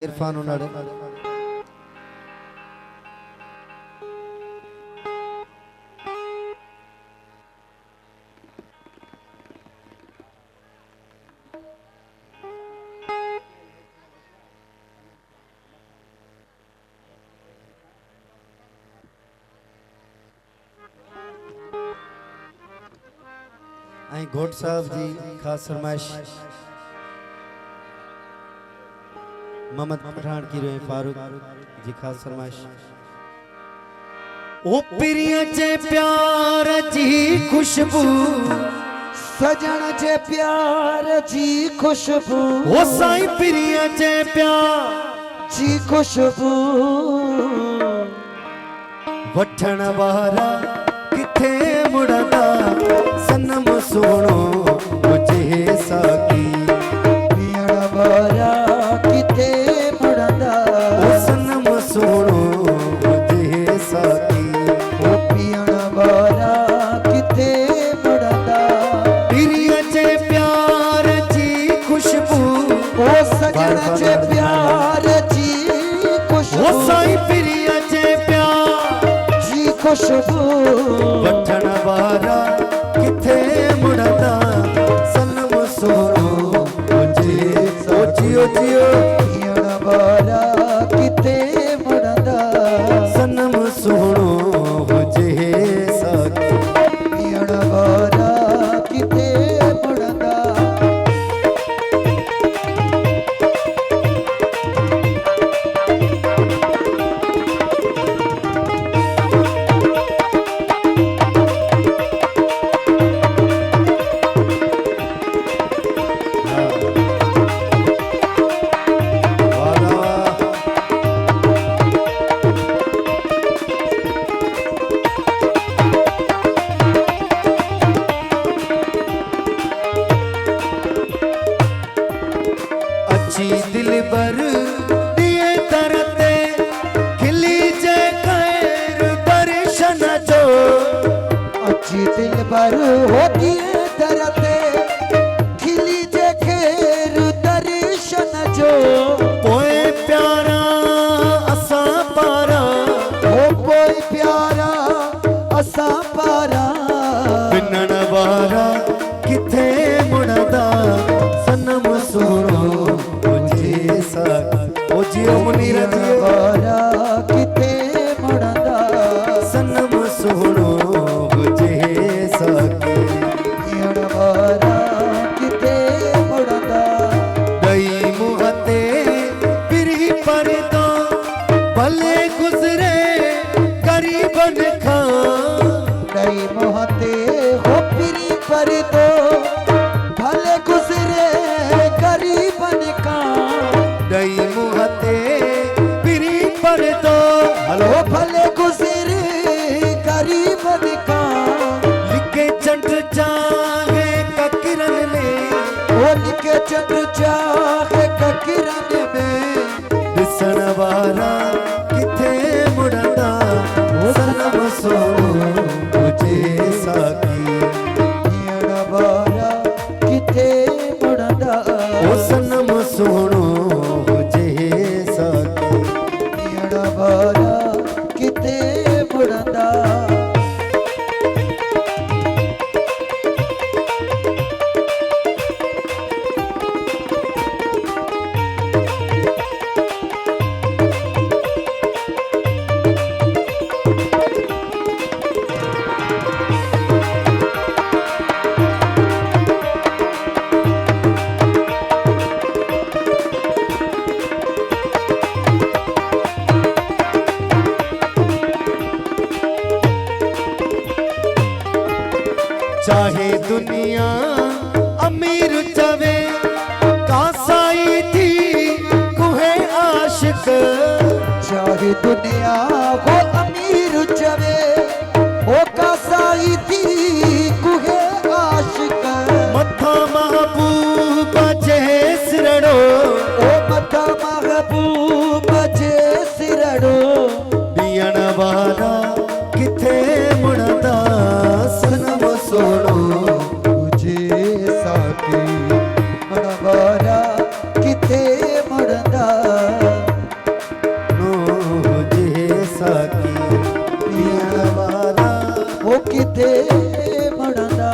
इरफान उन्नाडे आई घोट साहब जी खास फरमाइश मोहम्मद पठान की रोए फारूक जी खास फरमाइश। ओ प्रिय चे प्यार जी खुशबू सजन चे प्यार जी खुशबू ओ साई प्रिय चे प्यार जी खुशबू वठण वारा किथे मुड़दा सनम सोनो मुझे साकी पियण वारा किथे मुड़दा ओ सनम सोनो मुझे साकी ओ पियण वारा किथे मुड़दा प्रिय चे प्यार जी खुशबू ओ सजन चे प्यार जी खुशबू ओ साई प्रिय चे प्यार जी खुशबू वठण वारा किथे मुड़दा सनम सोनो मुझे सोचियो जियो पियण वारा किथे मुड़दा सनम सोनो मुझे साकी पियण वारा किथे मुड़दा दिल बर दिए तरते खिली जे खैर दर्शन जो अच्छी दिल पर होती है दरते खिली जे खैर दर्शन जो पोए प्यारा असा पारा हो कोई प्यारा असा पारा बिनण वारा किथे मुड़दा सनम सोनो मुझे साकी ओ जियो मुनीर जियो वारा किथे मुड़दा सनम सोनो मुझे साकी पियण वारा किथे मुड़दा गई मुहते पिरी पर तो भले गुजरे गरीबन खां नई मोहते हो पिरी पर तो भले गुजरे गरीबन का गई मुहते पिरी पर तो हलो भले गुजरे गरीबन का लिखे चंद चाहे ककिरन में वो लिखे चंद चाहे ककिरन में दिसण वारा किथे मुड़दा सनम सोनो मुझे साकी पियण वारा किथे मुड़दा ओ सनम सोनो मुझे साकी पियण वारा किथे मुड़दा चाहे दुनिया अमीर चवे कासाई थी कुहे आशिक चाहे दुनिया हो अमीर चवे हो कसाई थी कुहे आशिक मथा महबूब जे सिरड़ो ओ मथा महबूब जे सिरड़ो दियण वारा किथे मुड़दा सनम सोनो मुझे साकी मन वारा किथे मुड़दा साकी पीण वाला वो किते बनदा